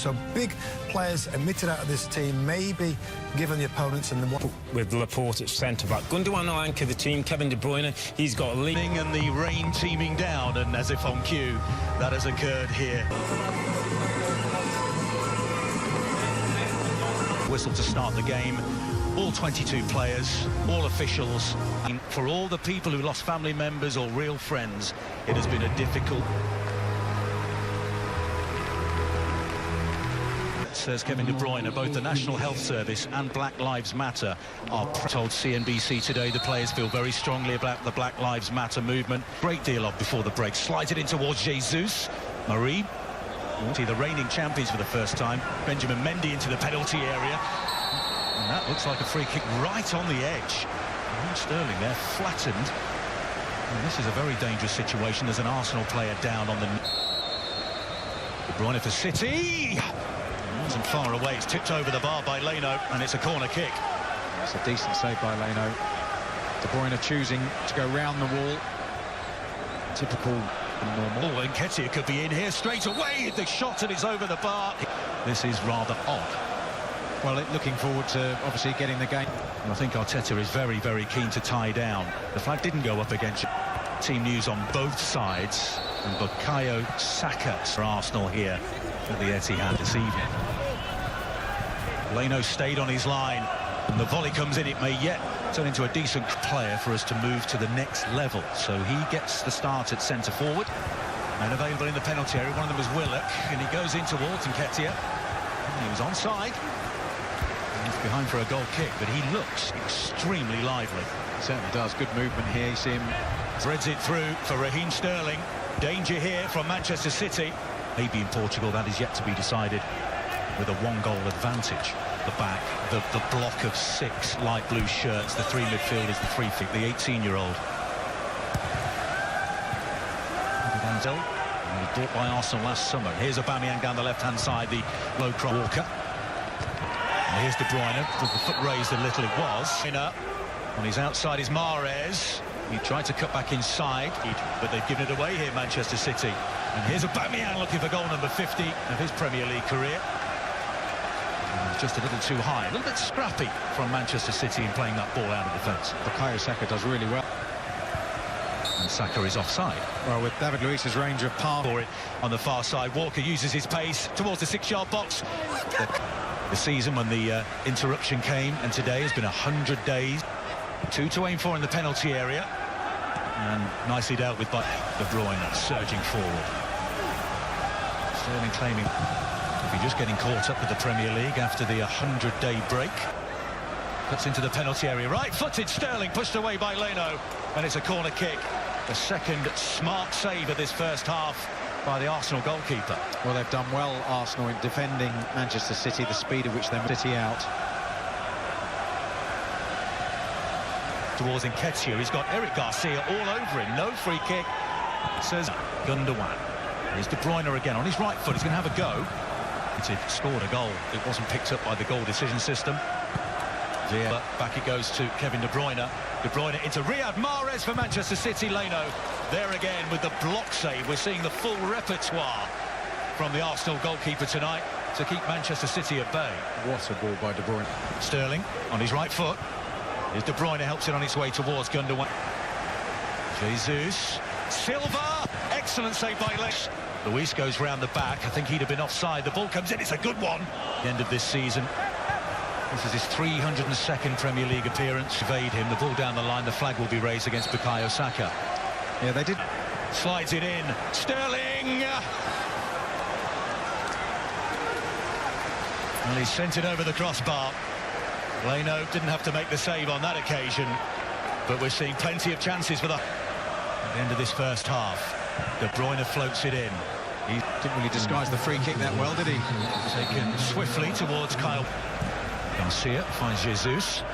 So big players omitted out of this team may be given the opponents and the with Laporte at centre-back. Gundogan will anchor the team. Kevin De Bruyne, he's got a lead. And the rain teeming down, and as if on cue, that has occurred here. Whistle to start the game. All 22 players, all officials. And for all the people who lost family members or real friends, it has been a difficult... Says Kevin De Bruyne. Both the National Health Service and Black Lives Matter are told CNBC today the players feel very strongly about the Black Lives Matter movement. Great deal of before the break. Slides it in towards Jesus. Marie. The reigning champions for the first time. Benjamin Mendy into the penalty area. And that looks like a free kick right on the edge. And Sterling there flattened. And this is a very dangerous situation. There's an Arsenal player down on the... De Bruyne for City. Wasn't far away. It's tipped over the bar by Leno, and it's a corner kick. It's a decent save by Leno. De Bruyne choosing to go round the wall. Typical and normal. Oh, and Nketiah could be in here straight away. The shot and it's over the bar. This is rather odd. Well, looking forward to obviously getting the game. And I think Arteta is very, very keen to tie down. The flag didn't go up against team news on both sides. And Bukayo Saka for Arsenal here at the Etihad this evening. Leno stayed on his line, and the volley comes in. It may yet turn into a decent player for us to move to the next level. So he gets the start at centre forward. Men available in the penalty area. One of them is Willock, and he goes in towards Nketiah. He was onside. He's behind for a goal kick, but he looks extremely lively. He certainly does. Good movement here. You see him threads it through for Raheem Sterling. Danger here from Manchester City. Maybe in Portugal, that is yet to be decided, with a one-goal advantage. The back, the block of 6 light blue shirts, the 3 midfielders, the free kick, the 18-year-old. He was bought by Arsenal last summer. Here's Aubameyang down the left-hand side, the low cross. Walker. And here's De Bruyne, with the foot raised a little, it was. On his outside is Mahrez. He tried to cut back inside, but they've given it away here, Manchester City. And here's Aubameyang looking for goal number 50 of his Premier League career. It's just a little too high, a little bit scrappy from Manchester City in playing that ball out of defence. Bukayo Saka does really well. And Saka is offside. Well, with David Luiz's range of pass for it on the far side, Walker uses his pace towards the 6-yard box. The season when the interruption came, and today has been 100 days. 2 to aim for in the penalty area, and nicely dealt with by De Bruyne, surging forward. Sterling claiming to be just getting caught up with the Premier League after the 100-day break. Cuts into the penalty area, right-footed Sterling, pushed away by Leno, and it's a corner kick. The second smart save of this first half by the Arsenal goalkeeper. Well, they've done well, Arsenal, in defending Manchester City, the speed at which they're City out. Towards Nketiah, he's got Eric Garcia all over him. No free kick, says Gundogan. Here's De Bruyne again on his right foot. He's going to have a go. He scored a goal. It wasn't picked up by the goal decision system. But back it goes to Kevin De Bruyne. De Bruyne into Riyad Mahrez for Manchester City. Leno there again with the block save. We're seeing the full repertoire from the Arsenal goalkeeper tonight to keep Manchester City at bay. What a ball by De Bruyne. Sterling on his right foot. Here's De Bruyne, helps it on his way towards Gundogan. Jesus. Silva. Excellent save by Lex. Luis goes round the back. I think he'd have been offside. The ball comes in. It's a good one. The end of this season. This is his 302nd Premier League appearance. Evade him. The ball down the line. The flag will be raised against Bukayo Saka. Yeah, they did. Slides it in. Sterling. Well, he's sent it over the crossbar. Leno didn't have to make the save on that occasion, but we're seeing plenty of chances for the... At the end of this first half, De Bruyne floats it in. He didn't really disguise the free kick that well, did he? Taken swiftly towards Kyle. Garcia finds Jesus.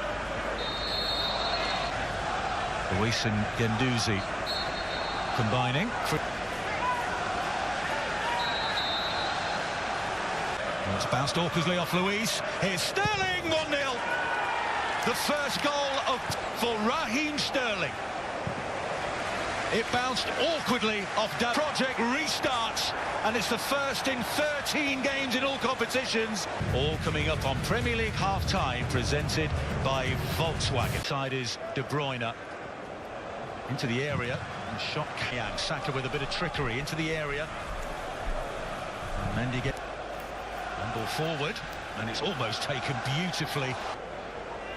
Luis and Guendouzi combining. Well, it's bounced awkwardly off Luis. Here's Sterling, 1-0. The first goal for Raheem Sterling. It bounced awkwardly off. Project restarts, and it's the first in 13 games in all competitions. competitions, all coming up on Premier League half-time, presented by Volkswagen. Side is De Bruyne into the area and shot Yang. Saka with a bit of trickery into the area. And Mendy gets one ball forward, and it's almost taken beautifully.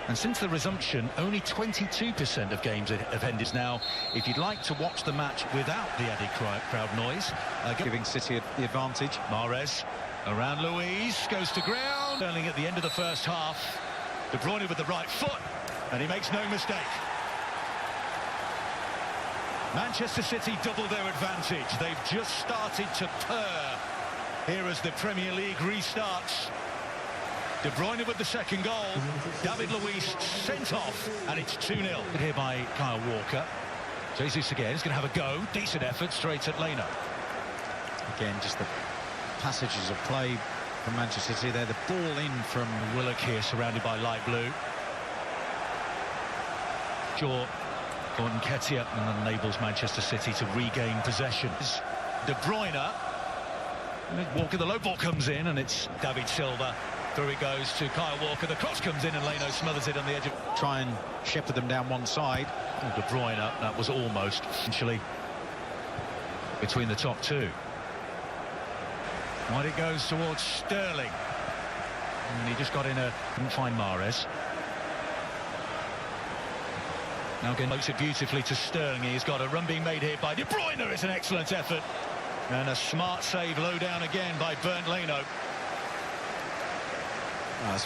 And since the resumption, only 22% of games have ended now. If you'd like to watch the match without the added crowd noise, Giving City the advantage. Mahrez around Luis, goes to ground. Sterling at the end of the first half. De Bruyne with the right foot, and he makes no mistake. Manchester City double their advantage. They've just started to purr here as the Premier League restarts. De Bruyne with the second goal. David Luiz sent off, and it's 2-0. Here by Kyle Walker. Jesus again is going to have a go. Decent effort straight at Leno. Again, just the passages of play from Manchester City there. The ball in from Willock here, surrounded by light blue. Shaw, Gordon Ketia, and enables Manchester City to regain possession. De Bruyne. Walker, the low ball comes in, and it's David Silva. Through it goes to Kyle Walker. The cross comes in, and Leno smothers it on the edge of... Try and shepherd them down one side. De Bruyne, that was almost essentially between the top two. Wide it goes towards Sterling. And he just got in couldn't find Mahrez. Now again, makes it beautifully to Sterling. He's got a run being made here by De Bruyne. It's an excellent effort. And a smart save low down again by Bernd Leno. Oh, it's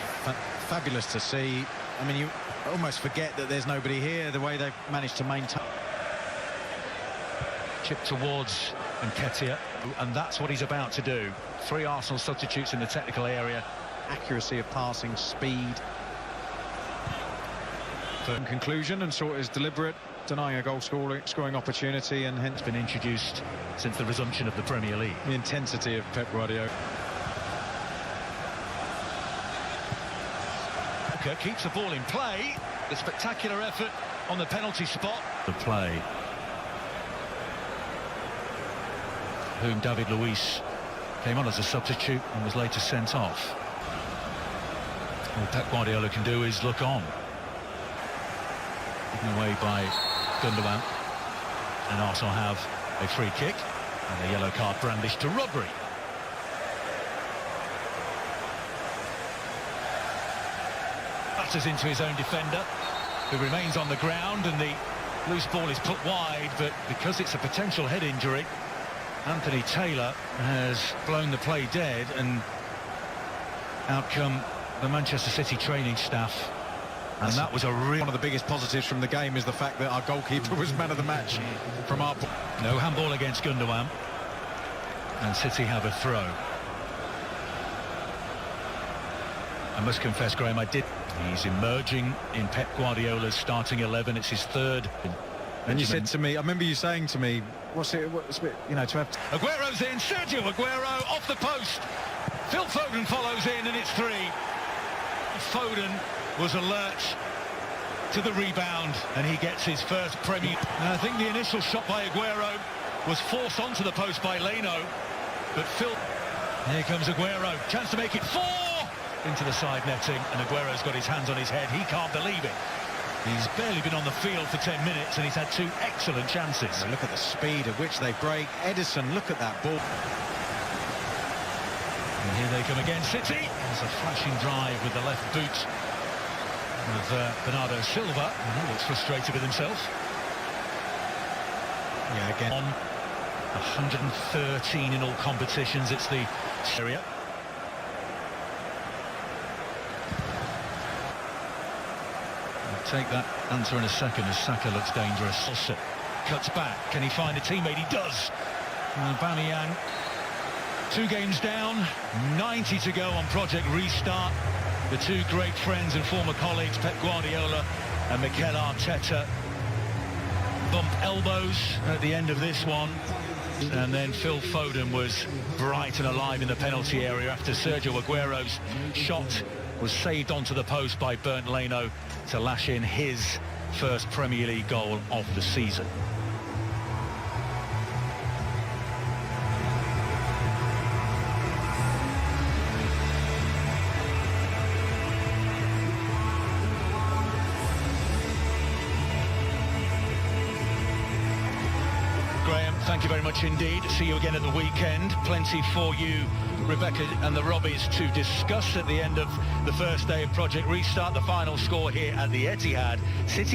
fabulous to see. I mean, you almost forget that there's nobody here, the way they've managed to maintain. Chip towards Nketiah, and that's what he's about to do. 3 Arsenal substitutes in the technical area. Accuracy of passing, speed. In conclusion, and saw it as deliberate, denying a goal scoring opportunity, and hence been introduced since the resumption of the Premier League. The intensity of Pep Guardiola. Keeps the ball in play. The spectacular effort on the penalty spot. The play. Whom David Luiz came on as a substitute and was later sent off. All Pep Guardiola can do is look on. Given away by Gundogan. And Arsenal have a free kick and a yellow card brandished to Rodri. Batters into his own defender, who remains on the ground, and the loose ball is put wide, but because it's a potential head injury, Anthony Taylor has blown the play dead, and out come the Manchester City training staff. And that was one of the biggest positives from the game is the fact that our goalkeeper was man of the match from our... No handball against Gundogan, and City have a throw. I must confess, Graham, he's emerging in Pep Guardiola's starting 11. It's his third. And you said to me, I remember you saying to me, you know, to have... Aguero's in, Sergio Aguero off the post. Phil Foden follows in, and it's 3. Foden was alert to the rebound, and he gets his first Premier. And I think the initial shot by Aguero was forced onto the post by Leno, but Phil... Here comes Aguero, chance to make it 4! Into the side netting, and Aguero's got his hands on his head. He can't believe it. He's barely been on the field for 10 minutes, and he's had 2 excellent chances. Oh, look at the speed at which they break. Edison, look at that ball. And here they come again, City. There's a flashing drive with the left boot of Bernardo Silva, and he looks frustrated with himself. Yeah, again. On 113 in all competitions, it's the area. Take that answer in a second as Saka looks dangerous. Cuts back. Can he find a teammate? He does. And Aubameyang, 2 games down, 90 to go on Project Restart. The 2 great friends and former colleagues, Pep Guardiola and Mikel Arteta, bump elbows at the end of this one. And then Phil Foden was bright and alive in the penalty area after Sergio Aguero's shot was saved onto the post by Bernd Leno to lash in his first Premier League goal of the season. Thank you very much indeed. See you again at the weekend. Plenty for you, Rebecca and the Robbies, to discuss at the end of the first day of Project Restart. The final score here at the Etihad. City